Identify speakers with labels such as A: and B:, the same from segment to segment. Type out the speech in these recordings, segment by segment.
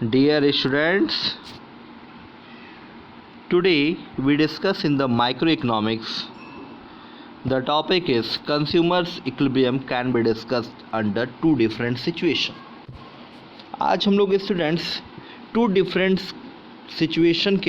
A: Dear students, today we discuss in the microeconomics. The topic is consumers equilibrium can be discussed under two different situations. आज हम लोग students to different situations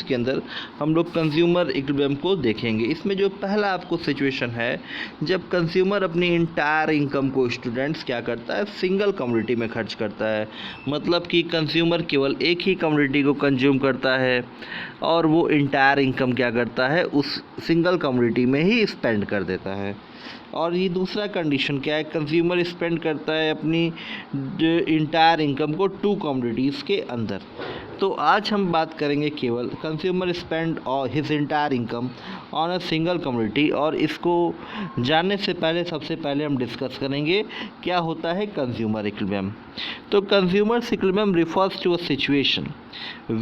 A: के अंदर हम लोग consumer equilibrium को देखेंगे। इसमें जो पहला आपको सिचुएशन है, जब कंज्यूमर अपनी इंटायर इनकम को स्टूडेंट्स क्या करता है, सिंगल कमोडिटी में खर्च करता है। मतलब कि कंज्यूमर केवल एक ही कमोडिटी को कंज्यूम करता है और वो इंटायर इनकम क्या करता है, उस सिंगल कमोडिटी में ही स्पेंड कर देता है। और ये दूसरा कंडीशन क्या है, कंज्यूमर स्पेंड करता है अपनी इंटायर इनकम को टू कमोडिटीज़ के अंदर। तो आज हम बात करेंगे केवल कंज्यूमर स्पेंड और his entire income on a single commodity. और इसको जानने से पहले सबसे पहले हम डिस्कस करेंगे क्या होता है कंज्यूमर इक्विलिब्रियम। तो consumer equilibrium refers to a situation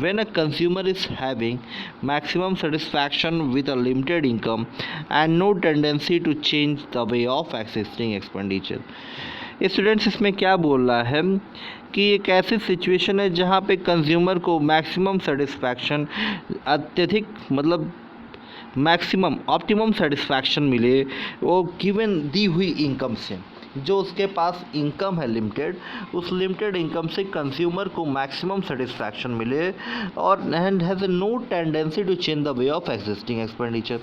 A: when a consumer is having maximum satisfaction with a limited income and no tendency to change the way of existing expenditure। Students इसमें क्या बोल रहा है कि एक ऐसी सिचुएशन है जहाँ पे कंज्यूमर को मैक्सिमम सेटिस्फैक्शन, अत्यधिक मतलब मैक्सिमम ऑप्टिमम सेटिस्फैक्शन मिले वो गिवन दी हुई इनकम से। जो उसके पास इनकम है लिमिटेड, उस लिमिटेड इनकम से कंज्यूमर को मैक्सिमम सेटिस्फैक्शन मिले और and has no tendency to change the way of existing expenditure.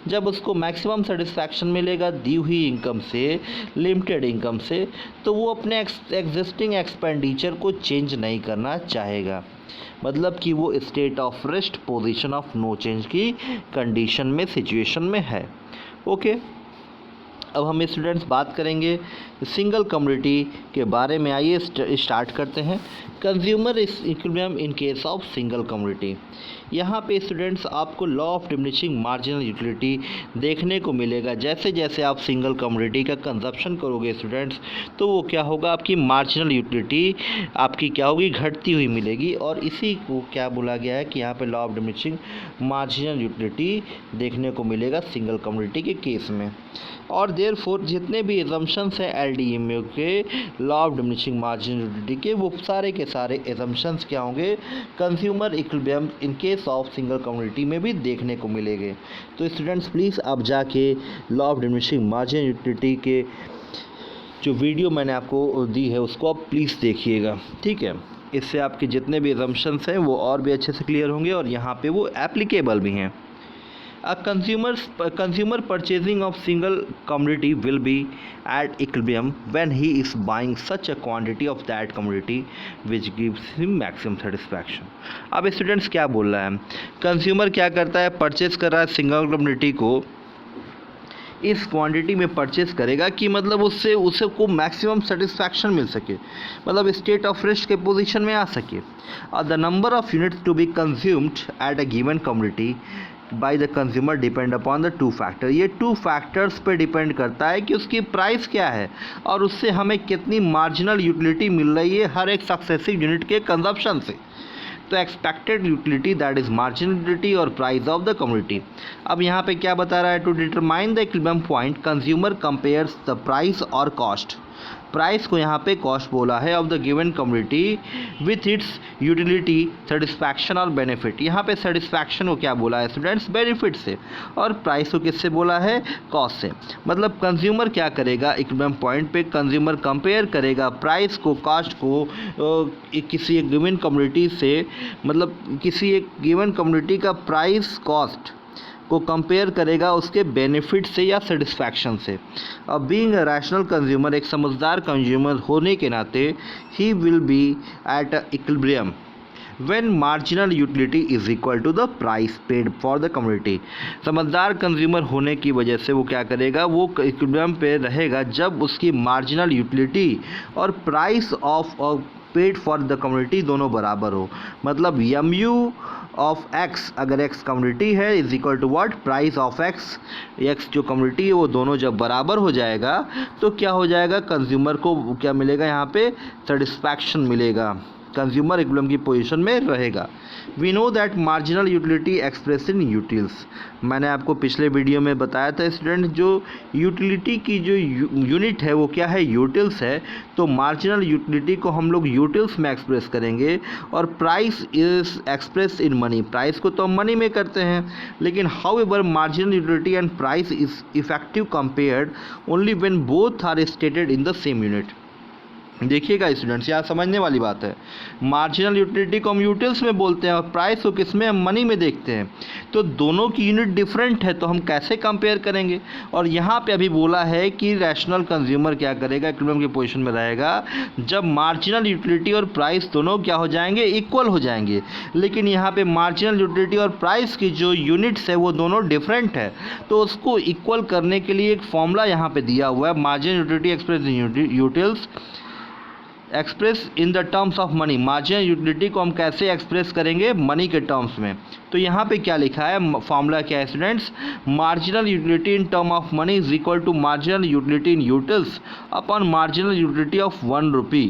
A: जब उसको मैक्सिमम सेटिस्फैक्शन मिलेगा दी हुई इनकम से, लिमिटेड इनकम से, तो वो अपने एग्जिस्टिंग एक्सपेंडिचर को चेंज नहीं करना चाहेगा। मतलब कि वो state of rest, position of no change की कंडीशन में, सिचुएशन में है। ओके, अब हम स्टूडेंट्स बात करेंगे सिंगल कमोडिटी के बारे में। आइए स्टार्ट करते हैं। Consumer equilibrium in case of single commodity. यहाँ पे स्टूडेंट्स आपको law of diminishing marginal utility देखने को मिलेगा। जैसे जैसे आप सिंगल कमोडिटी का कंजप्शन करोगे स्टूडेंट्स, तो वो क्या होगा, आपकी मार्जिनल यूटिलिटी आपकी क्या होगी, घटती हुई मिलेगी। और इसी को क्या बोला गया है कि यहाँ पे law of diminishing marginal utility देखने को मिलेगा सिंगल कमोडिटी के केस में। और देयरफॉर जितने भी एजम्पशंस हैं एलडीएमए के, law of diminishing marginal utility के, वो सारे के सारे एजम्पशंस क्या होंगे, consumer equilibrium in case of single commodity में भी देखने को मिलेंगे। तो स्टूडेंट्स प्लीज़ आप जाके law of diminishing marginal utility के जो वीडियो मैंने आपको दी है उसको आप प्लीज़ देखिएगा, ठीक है। इससे आपके जितने भी एजम्पशंस हैं वो और भी अच्छे से क्लियर होंगे और यहाँ पे वो एप्लीकेबल भी हैं। A consumer purchasing of single commodity will be at equilibrium when he is buying such a quantity of that commodity which gives him maximum satisfaction। अब स्टूडेंट्स क्या बोल रहा है, कंज्यूमर क्या करता है, परचेज कर रहा है सिंगल कमोडिटी को, इस क्वांटिटी में परचेज करेगा कि मतलब उससे को मैक्सिमम सेटिस्फैक्शन मिल सके, मतलब स्टेट ऑफ रेस्ट के पोजीशन में आ सके। और the number of units to be consumed at a given commodity by the consumer depend upon the two factor. ये टू फैक्टर्स पे डिपेंड करता है कि उसकी प्राइस क्या है और उससे हमें कितनी मार्जिनल यूटिलिटी मिल रही है हर एक सक्सेसिव यूनिट के कंजप्शन से। तो expected utility that is marginal utility और प्राइस ऑफ द कमोडिटी। अब यहाँ पे क्या बता रहा है, to determine the equilibrium point consumer compares the price और कॉस्ट। प्राइस को यहाँ पे कॉस्ट बोला है of the given commodity with its utility, satisfaction और बेनिफिट। यहाँ पे सेटिस्फैक्शन को क्या बोला है स्टूडेंट्स, बेनिफिट से, और प्राइस को किससे बोला है, कॉस्ट से। मतलब कंज्यूमर क्या करेगा, इक्विलिब्रियम पॉइंट पे कंज्यूमर कंपेयर करेगा प्राइस को, कॉस्ट को किसी एक गिवन कमोडिटी से, मतलब किसी एक गिवन कमोडिटी का प्राइस कॉस्ट को कंपेयर करेगा उसके बेनिफिट से या सेटिस्फैक्शन से। अब बीइंग अ रैशनल कंज्यूमर, एक समझदार कंज्यूमर होने के नाते, he will be at a equilibrium when marginal utility is equal to the price paid for the commodity। समझदार कंज्यूमर होने की वजह से वो क्या करेगा, वो इक्विलिब्रियम पे रहेगा जब उसकी मार्जिनल यूटिलिटी और price of paid for the commodity दोनों बराबर हो। मतलब MU ऑफ एक्स, अगर एक्स कमोडिटी है, is equal to what, price of X, X जो कमोडिटी है वो दोनों जब बराबर हो जाएगा तो क्या हो जाएगा, कंज्यूमर को क्या मिलेगा, यहाँ पे सेटिस्फैक्शन मिलेगा। कंज्यूमर इक्विलिब्रियम की पोजीशन में रहेगा। We know that marginal utility express in utils. मैंने आपको पिछले वीडियो में बताया था स्टूडेंट, जो यूटिलिटी की जो यूनिट है वो क्या है, यूटिल्स है। तो मार्जिनल यूटिलिटी को हम लोग यूटिल्स में एक्सप्रेस करेंगे और price is express in money. Price को तो हम मनी में करते हैं, लेकिन however marginal utility and price is effective compared only when both are stated in the same unit. देखिएगा स्टूडेंट्स, यहाँ समझने वाली बात है। मार्जिनल यूटिलिटी को हम यूटिल्स में बोलते हैं और प्राइस को किस में, हम मनी में देखते हैं। तो दोनों की यूनिट डिफरेंट है, तो हम कैसे कंपेयर करेंगे। और यहाँ पे अभी बोला है कि रैशनल कंज्यूमर क्या करेगा, इक्विलिब्रियम की पोजीशन में रहेगा जब मार्जिनल यूटिलिटी और प्राइस दोनों क्या हो जाएंगे, इक्वल हो जाएंगे। लेकिन यहाँ पे मार्जिनल यूटिलिटी और प्राइस की जो यूनिट्स है वो दोनों डिफरेंट है, तो उसको इक्वल करने के लिए एक फॉर्मूला यहाँ पे दिया हुआ है। Marginal utility express in utils express in the terms of money. Marginal utility को हम कैसे एक्सप्रेस करेंगे, मनी के टर्म्स में। तो यहाँ पे क्या लिखा है, फॉर्मूला क्या है students, marginal utility in term of money is equal to marginal utility in utils upon marginal utility of 1 rupee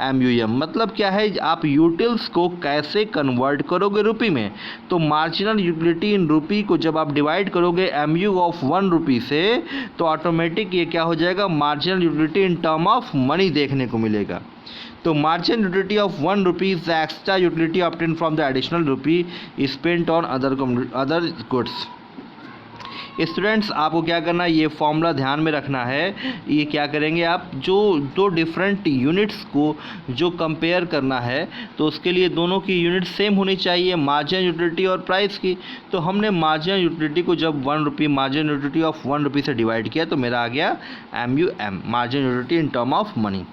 A: MUM। मतलब क्या है, आप यूटिल्स को कैसे कन्वर्ट करोगे रुपी में। तो मार्जिनल यूटिलिटी इन रुपी को जब आप डिवाइड करोगे MU ऑफ 1 रुपी से, तो ऑटोमेटिक ये क्या हो जाएगा, marginal utility in term of money देखने को मिलेगा। तो marginal utility of 1 rupee is the extra utility obtain from the additional rupee spent on other goods. Students, आपको क्या करना है, ये फॉर्मूला ध्यान में रखना है। ये क्या करेंगे आप, जो दो डिफरेंट यूनिट्स को जो कंपेयर करना है, तो उसके लिए दोनों की यूनिट सेम होनी चाहिए, मार्जिनल यूटिलिटी और प्राइस की। तो हमने मार्जिनल यूटिलिटी को जब 1 रुपी मार्जिनल यूटिलिटी ऑफ 1 रुपी से डिवाइड किया, तो मेरा आ गया MUM, marginal utility in term of money.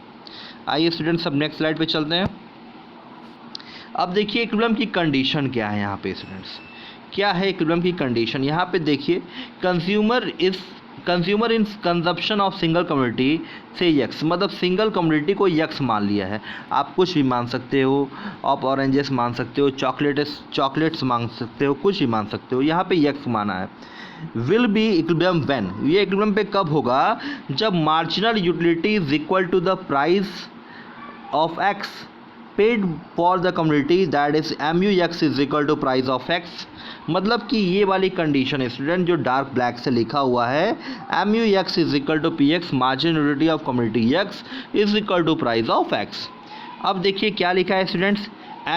A: आइए स्टूडेंट्स, अब नेक्स्ट स्लाइड पे चलते हैं। अब देखिए इक्विलिब्रियम की कंडीशन क्या है यहाँ पे स्टूडेंट्स, क्या है इक्विलिब्रियम की कंडीशन। यहाँ पे देखिए, consumer in consumption of single community से यक्स, मतलब सिंगल कम्युनिटी को यक्स मान लिया है। आप कुछ भी मान सकते हो, आप ऑरेंजेस मान सकते हो, चॉकलेट्स मान सकते हो, कुछ भी मान सकते हो, यहाँ पे यक्स माना है। विल बी इक्विलिब्रियम व्हेन, ये इक्विलिब्रियम पे कब होगा, जब marginal utility is equal to the price of X paid for the community, that is MUX is equal to price of X. मतलब कि ये वाली कंडीशन है स्टूडेंट, जो डार्क ब्लैक से लिखा हुआ है, MUX is equal to PX, marginal utility of community X is equal to price of X। अब देखिए क्या लिखा है students,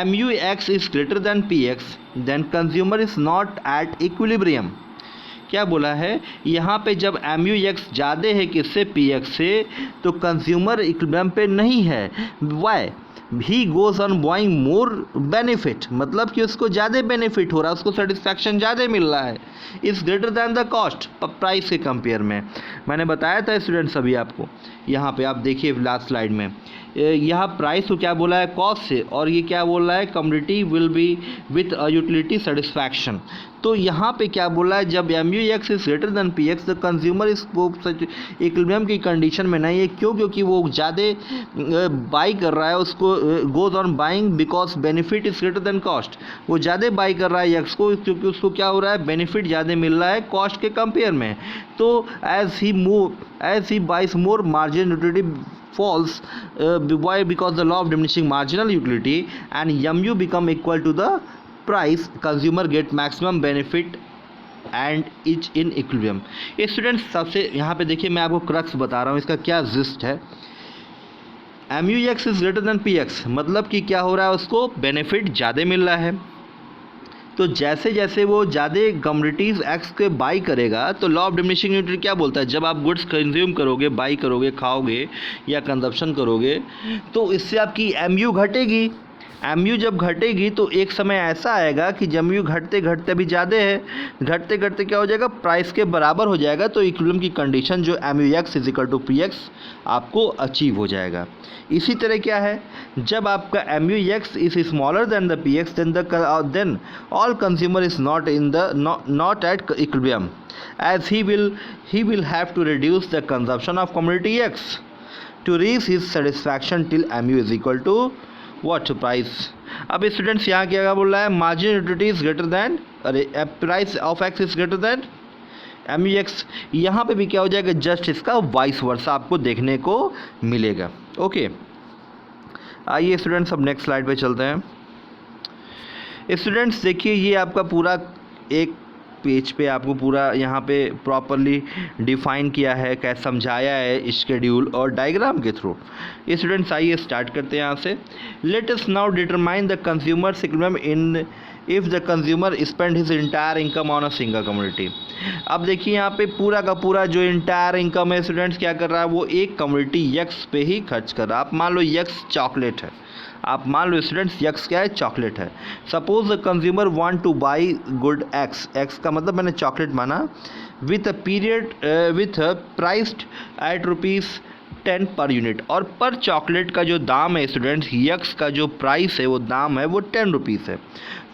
A: MUX is greater than PX, then consumer is not at equilibrium. क्या बोला है यहाँ पे, जब MUX ज़्यादा है किससे, PX से, तो कंज्यूमर इक्विलिब्रियम पे नहीं है। Why, he goes on buying more benefit, मतलब कि उसको ज़्यादा बेनिफिट हो रहा है, उसको सेटिस्फैक्शन ज़्यादा मिल रहा है, is greater than the cost, price के कंपेयर में। मैंने बताया था स्टूडेंट्स अभी आपको, यहाँ पे आप देखिए लास्ट स्लाइड में, यहाँ प्राइस को क्या बोला है, कॉस्ट से, और ये क्या बोल रहा है, community will be with utility satisfaction. तो यहाँ पे क्या बोला है, जब MUX is greater than PX, the consumer इस इक्विलिब्रियम की कंडीशन में नहीं है। क्यों, क्योंकि वो ज़्यादा बाई कर रहा है, उसको goes on buying because benefit is greater then cost. वो ज़्यादा बाई कर रहा है X को, क्योंकि उसको क्या हो रहा है, बेनिफिट ज़्यादा मिल रहा है कॉस्ट के कंपेयर में। तो as he buys more, marginal utility falls, why, because the law of diminishing marginal utility and MU become equal to the price, consumer get maximum benefit and is in equilibrium। ये students सबसे यहाँ पे देखिए, मैं आपको crux बता रहा हूँ, इसका क्या जिस्ट है। MUX is greater than PX, मतलब कि क्या हो रहा है, उसको बेनिफिट ज़्यादा मिल रहा है। तो जैसे जैसे वो ज़्यादा कम्युनिटीज़ एक्स के बाई करेगा, तो लॉ ऑफ डिमिनिशिंग यूटिलिटी क्या बोलता है, जब आप गुड्स कंज्यूम करोगे, बाई करोगे, खाओगे या कंजप्शन करोगे, तो इससे आपकी MU घटेगी। MU जब घटेगी तो एक समय ऐसा आएगा कि जब MU घटते घटते अभी ज़्यादा है, घटते घटते क्या हो जाएगा, प्राइस के बराबर हो जाएगा। तो इक्विलिब्रियम की कंडीशन जो MUX is equal to PX आपको अचीव हो जाएगा। इसी तरह क्या है, जब आपका MUX is smaller than the PX, then all consumer is not at equilibrium, as he will have to reduce the consumption of community X to reach his satisfaction till MU is equal to what, price. अब students यहाँ क्या बोल रहा है, marginal utility is greater than, price of X is greater then MUX। यहाँ पे भी क्या हो जाएगा, जस्ट इसका वाइस वर्सा आपको देखने को मिलेगा। ओके, आइए स्टूडेंट्स अब नेक्स्ट स्लाइड पे चलते हैं। स्टूडेंट्स देखिए, ये आपका पूरा एक पेज पे आपको पूरा यहाँ पे प्रॉपरली डिफाइन किया है, कैसे समझाया है शेड्यूल और डायग्राम के थ्रू। स्टूडेंट्स आइए स्टार्ट करते हैं यहाँ से। Let us now determine the consumers income in if the consumer spend his entire income on a single community. अब देखिए यहाँ पे पूरा का पूरा जो इंटायर इनकम है स्टूडेंट्स क्या कर रहा है, वो एक कम्युनिटी यक्स पे ही खर्च कर रहा है। आप मान लो यक्स चॉकलेट है, आप मान लो स्टूडेंट्स यक्स क्या है, चॉकलेट है। Suppose the consumer want two by good x, x का मतलब मैंने चॉकलेट माना, with a period with priced eight ₹10 per unit, और पर चॉकलेट का जो दाम है स्टूडेंट्स, यक्स का जो प्राइस है वो दाम है वो ₹10 है।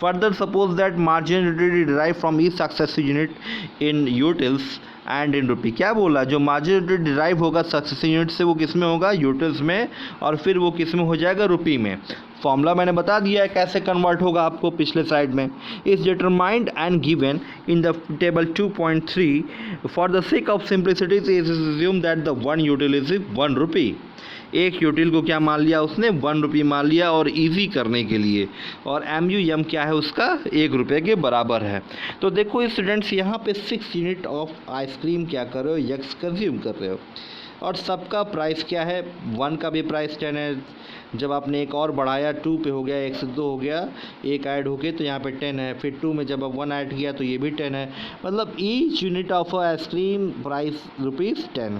A: Further suppose that margin utility derive from each successive unit in utils and in rupee. क्या बोला, जो मार्जिन यूटिलिटी डिराइव होगा सक्सेसिव यूनिट से वो किस में होगा, यूटिल्स में, और फिर वो किस में हो जाएगा, रुपी में। फॉर्मूला मैंने बता दिया है कैसे कन्वर्ट होगा आपको पिछले स्लाइड में। Is determined and given in the table 2.3। For the sake of simplicity is assume that the one यूटिल is ₹1। एक यूटिल को क्या मान लिया उसने, ₹1 मान लिया, और इजी करने के लिए, और MUM क्या है उसका, ₹1 के बराबर है। तो देखो स्टूडेंट्स यहाँ पे 6 यूनिट ऑफ आइसक्रीम क्या कर रहे हो, यक्स कंज्यूम कर रहे हो, और सबका प्राइस क्या है, 1 का भी प्राइस 10 है। जब आपने एक और बढ़ाया 2 पे हो गया, 1 से 2 हो गया, एक ऐड हो गया तो यहाँ पे 10 है। फिर 2 में जब अब 1 ऐड किया तो ये भी 10 है। मतलब each unit of asking price ₹10।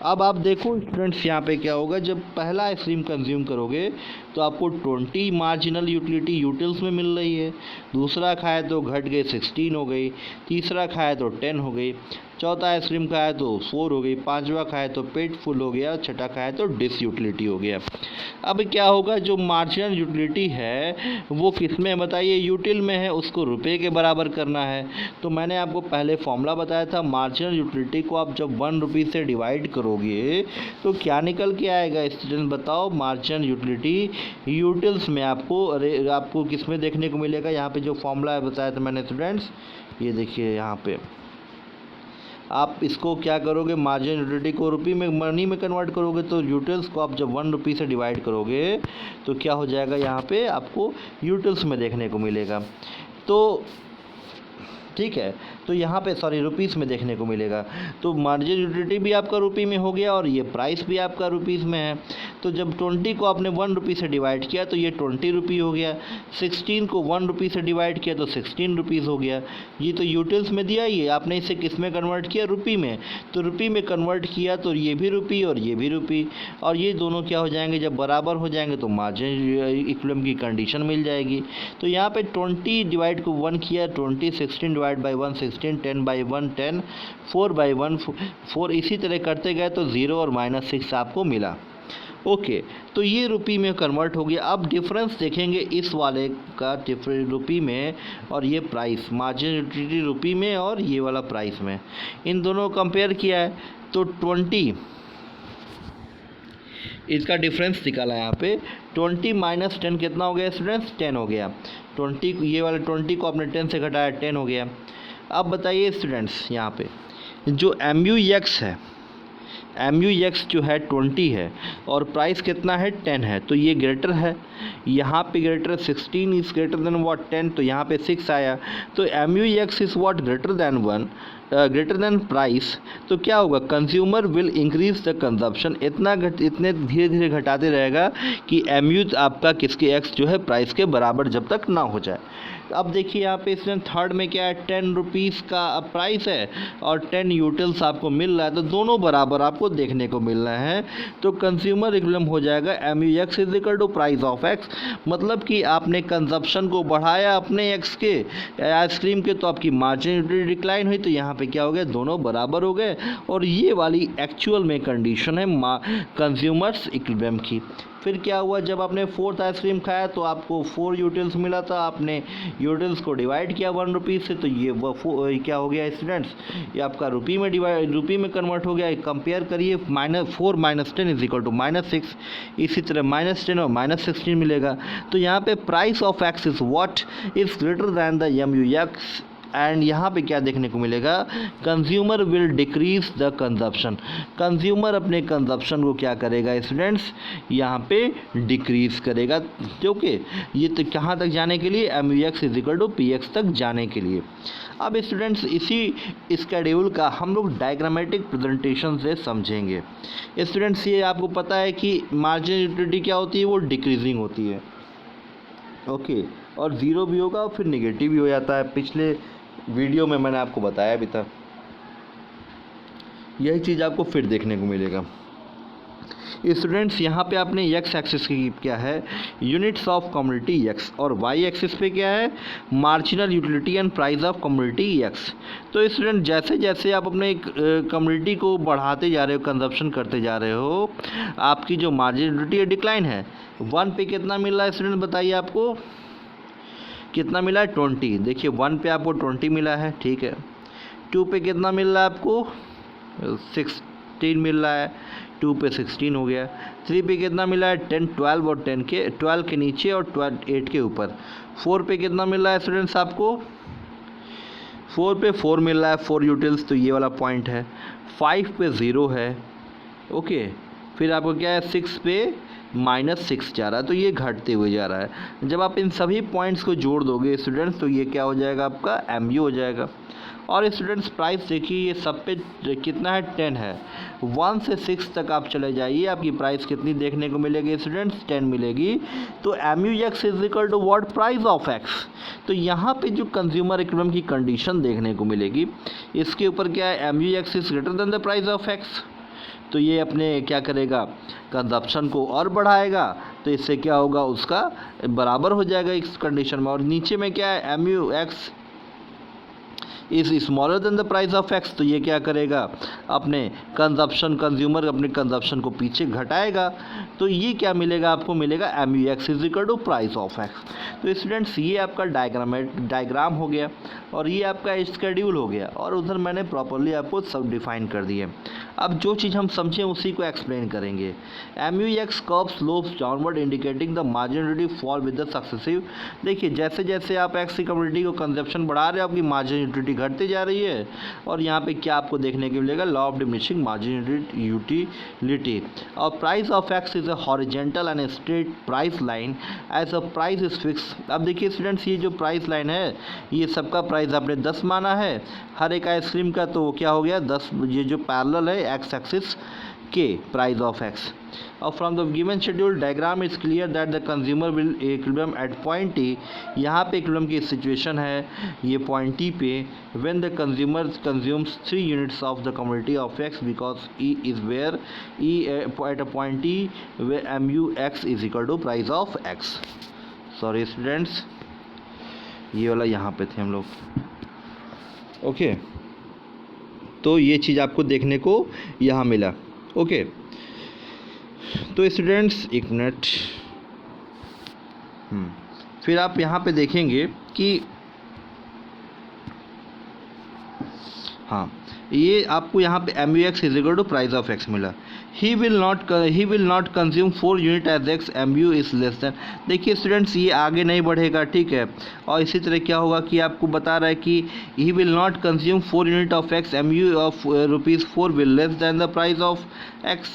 A: अब आप देखो स्टूडेंट्स यहाँ पे क्या होगा, जब पहला आइसक्रीम कंज्यूम करोगे तो आपको 20 मार्जिनल यूटिलिटी यूटिल्स में मिल रही है। दूसरा खाए तो घट गई 16 हो गई, तीसरा खाए तो 10 हो गई, चौथा आइसक्रीम खाए तो 4 हो गई, पांचवा खाए तो पेट फुल हो गया, छठा खाए तो डिस यूटिलिटी हो गया। अब क्या होगा, जो मार्जिनल यूटिलिटी है वो किस में बताइए, यूटिल में है, उसको रुपए के बराबर करना है। तो मैंने आपको पहले फॉर्मूला बताया था, मार्जिनल यूटिलिटी को आप जब ₹1 से डिवाइड करोगे तो क्या निकल के आएगा स्टूडेंट, बताओ। मार्जिनल यूटिलिटी यूटिल्स में आपको किस में देखने को मिलेगा, यहाँ पे जो फॉर्मूला बताया था मैंने स्टूडेंट्स, ये देखिए यहाँ पे आप इसको क्या करोगे, मार्जिन यूटिलिटी को रुपये में, मनी में कन्वर्ट करोगे, तो यूटिल्स को आप जब ₹1 से डिवाइड करोगे तो क्या हो जाएगा, यहाँ पे आपको यूटिल्स में देखने को मिलेगा। तो ठीक है, तो यहाँ पे रुपीस में देखने को मिलेगा। तो मार्जिन यूटिलिटी भी आपका रुपये में हो गया और ये प्राइस भी आपका रुपीस में है। तो जब 20 को आपने ₹1 से डिवाइड किया तो ये ₹20 हो गया, 16 को ₹1 से डिवाइड किया तो ₹16 हो गया। ये तो यूटिल्स में दिया ही है, आपने इसे किस में कन्वर्ट किया, रुपये में। तो रुपये में कन्वर्ट किया तो ये भी रुपये और ये भी रुपये, और ये दोनों क्या हो जाएंगे, जब बराबर हो जाएंगे तो मार्जिन इक्विलिब्रियम की कंडीशन मिल जाएगी। तो यहाँ पे 20 डिवाइड को 1 किया, 20, 16 डिवाइड बाई 1 16, 10 बाई 1 10, 4 बाई 1 4, इसी तरह करते गए तो 0 और -6 आपको मिला। ओके, तो ये रुपये में कन्वर्ट हो गया। अब डिफरेंस देखेंगे इस वाले का रुपये में, और ये प्राइस मार्जिन यूटिलिटी रुपये में और ये वाला प्राइस में, इन दोनों को कंपेयर किया है तो 20 इसका डिफरेंस निकाला यहाँ पे। 20 - 10 कितना हो गया स्टूडेंट्स, 10 हो गया। 20 ये वाले 20 को आपने 10 से घटाया, 10 हो गया। अब बताइए स्टूडेंट्स, यहाँ पे जो MUX है, MUX जो है 20 है और प्राइस कितना है, 10 है, तो ये ग्रेटर है। यहाँ पे greater 16 is greater then what, 10, तो यहाँ पे 6 आया। तो MUX is what, greater than 1, greater than price. तो क्या होगा, consumer will increase the consumption, इतने धीरे धीरे घटाते रहेगा कि MU आपका किसके X जो है प्राइस के बराबर जब तक ना हो जाए। अब देखिए यहाँ पे इसमें थर्ड में क्या है, ₹10 का प्राइस है और 10 यूटिल्स आपको मिल रहा है, तो दोनों बराबर आपको देखने को मिल रहे हैं। तो कंज्यूमर इक्विलिब्रियम हो जाएगा MUX is equal to price of X। मतलब कि आपने कंजप्शन को बढ़ाया अपने X के आइसक्रीम के, तो आपकी मार्जिन यूटिलिटी डिक्लाइन हुई, तो यहाँ पे क्या हो गया, दोनों बराबर हो गए। और ये वाली एक्चुअल में कंडीशन है कंज्यूमर्स इक्विलिब्रियम की। फिर क्या हुआ, जब आपने 4th आइसक्रीम खाया तो आपको 4 यूटिल्स मिला था, आपने यूटिल्स को डिवाइड किया ₹1 से, तो ये क्या हो गया स्टूडेंट्स, ये आपका रुपये में कन्वर्ट हो गया। कंपेयर करिए, -4 - 10 इज इक्वल टू -6, इसी तरह -10 और -16 मिलेगा। तो यहाँ पे price of X is what, is greater then the MUX and यहाँ पे क्या देखने को मिलेगा, consumer will decrease the consumption. Consumer अपने कंजप्शन को क्या करेगा स्टूडेंट्स, यहाँ पे डिक्रीज करेगा, क्योंकि ये तो कहाँ तक जाने के लिए, MUX is equal to PX तक जाने के लिए। अब स्टूडेंट्स इसी स्केड्यूल का हम लोग डायग्रामेटिक प्रेजेंटेशन से समझेंगे। स्टूडेंट्स ये आपको पता है कि मार्जिन यूटिलिटी क्या होती है, वो डिक्रीजिंग होती है, ओके, और ज़ीरो भी होगा और फिर नेगेटिव भी हो जाता है। पिछले वीडियो में मैंने आपको बताया भी था, यही चीज़ आपको फिर देखने को मिलेगा। स्टूडेंट्स यहाँ पे आपने एक्स एक्सिस की क्या है, यूनिट्स ऑफ कम्युनिटी एक्स, और वाई एक्सिस पे क्या है, marginal utility and price of community x. तो स्टूडेंट जैसे जैसे आप अपने कम्युनिटी को बढ़ाते जा रहे हो, कंजप्शन करते जा रहे हो, आपकी जो मार्जिनल यूटिलिटी है डिक्लाइन है। 1 पे कितना मिल रहा है स्टूडेंट, बताइए आपको कितना मिला है, 20। देखिए 1 पे आपको 20 मिला है, ठीक है। 2 पे कितना मिल रहा है आपको, 16 मिल रहा है, 2 पे 16 हो गया। 3 पे कितना मिला है, 10, 12 और 12 के नीचे और 8 के ऊपर। 4 पे कितना मिल रहा है स्टूडेंट्स आपको, 4 पे 4 मिल रहा है, 4 यूटिल्स, तो ये वाला पॉइंट है। 5 पे 0 है, ओके। फिर आपको क्या है, 6 पे -6 जा रहा है, तो ये घटते हुए जा रहा है। जब आप इन सभी पॉइंट्स को जोड़ दोगे स्टूडेंट्स, तो ये क्या हो जाएगा, आपका MU हो जाएगा। और स्टूडेंट्स प्राइस देखिए, ये सब पे कितना है, 10 है। 1 से 6 तक आप चले जाइए, आपकी प्राइस कितनी देखने को मिलेगी स्टूडेंट्स, 10 मिलेगी। तो MUX is equal to what, price of X। तो यहाँ पे जो कंज्यूमर इकोनॉमी की कंडीशन देखने को मिलेगी, इसके ऊपर क्या है, MUX is greater then the price of X। तो ये अपने क्या करेगा, कंजप्शन को और बढ़ाएगा, तो इससे क्या होगा, उसका बराबर हो जाएगा इस कंडीशन में। और नीचे में क्या है, MUX is smaller than the price of X, तो ये क्या करेगा, अपने कंज्यूमर अपने कंजप्शन को पीछे घटाएगा। तो ये क्या मिलेगा, आपको मिलेगा MUX is equal to price of X। तो स्टूडेंट्स ये आपका डायग्राम हो गया, और ये आपका स्केड्यूल हो गया, और उधर मैंने प्रॉपरली आपको सब डिफाइन कर दिए। अब जो चीज़ हम समझें उसी को एक्सप्लेन करेंगे। MUX curve slopes downward indicating the marginality fall with the successive. देखिए जैसे जैसे आप X की कम्युनिटी को कंजप्शन बढ़ा रहे हो, आपकी मार्जिनलिटी घटती जा रही है, और यहाँ पे क्या आपको देखने को मिलेगा, लॉ ऑफ डिमिनिशिंग मार्जिनलिटी। और price of X is a horizontal and straight price line as a price is fix. अब देखिए स्टूडेंट्स, ये जो प्राइस लाइन है, ये सबका प्राइस आपने 10 माना है, हर एक आइसक्रीम का, तो क्या हो गया 10। ये जो पैरेलल है X एक्सिस के प्राइस ऑफ X। और from the given schedule diagram is clear that the consumer will equilibrium at point T। यहाँ पे इक्विलिब्रियम की सिचुएशन है ये पॉइंट T पे, when the consumer consumes 3 units of the community of X because E is where E at a point T where MUX is equal to price of X। Sorry students, ये वाला यहाँ पे थे हम लोग, okay. तो ये चीज़ आपको देखने को यहाँ मिला, ओके। तो स्टूडेंट्स एक मिनट, फिर आप यहाँ पे देखेंगे कि हाँ, ये आपको यहाँ पे MUX is equal to price of X मिला। He will not consume 4 unit as X MU is less than. देखिए स्टूडेंट्स, ये आगे नहीं बढ़ेगा, ठीक है। और इसी तरह क्या होगा कि आपको बता रहा है कि ही will not consume 4 unit of X MU of ₹4 will less than the price of X,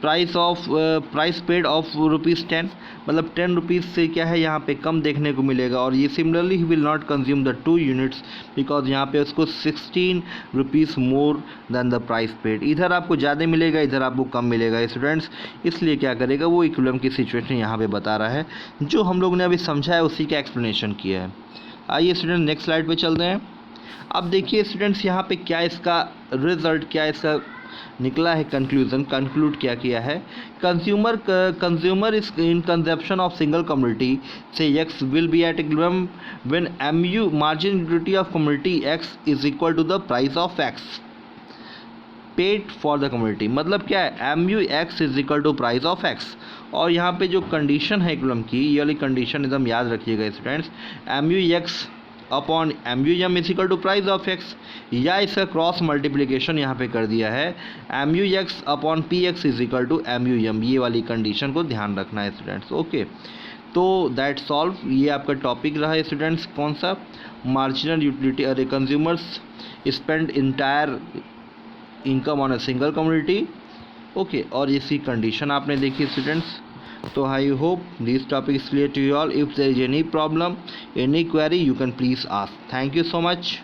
A: price paid of ₹10, मतलब 10 रुपीज़ से क्या है यहाँ पे कम देखने को मिलेगा। और ये similarly he will not consume the 2 units because यहाँ पे उसको 16 rupees more than the price paid. इधर आपको ज़्यादा मिलेगा, इधर आपको कम मिलेगा स्टूडेंट्स, इसलिए क्या करेगा, वो इक्विलिब्रियम की सिचुएशन यहाँ पे बता रहा है। जो हम लोग ने अभी समझा है उसी का एक्सप्लेनेशन किया है। आइए स्टूडेंट नेक्स्ट स्लाइड पर चलते हैं। अब देखिए स्टूडेंट्स, यहाँ पे क्या इसका रिजल्ट, क्या इसका निकला है कंक्लूड क्या किया है। Consumer is in consumption of single community से X will be at equilibrium when MU margin utility of community X is equal to the price of X paid for the community. मतलब क्या है, MUX is equal to price of X। और यहाँ पे जो condition है equilibrium की, ये वाली कंडीशन एकदम याद रखिएगा students, MUX upon MUM is equal to price of X, या इसका क्रॉस मल्टीप्लिकेशन यहाँ पे कर दिया है, MUX upon PX is equal to MUM। ये वाली कंडीशन को ध्यान रखना है स्टूडेंट्स, ओके। तो दैट सॉल्व ये आपका टॉपिक रहा स्टूडेंट्स। कौन सा? मार्जिनल यूटिलिटी अरे consumers spend entire income on a single community. Okay, और इसकी कंडीशन आपने देखी स्टूडेंट्स। तो I hope this topic is clear to you all. If there is any problem, any query, you can please ask. Thank you so much.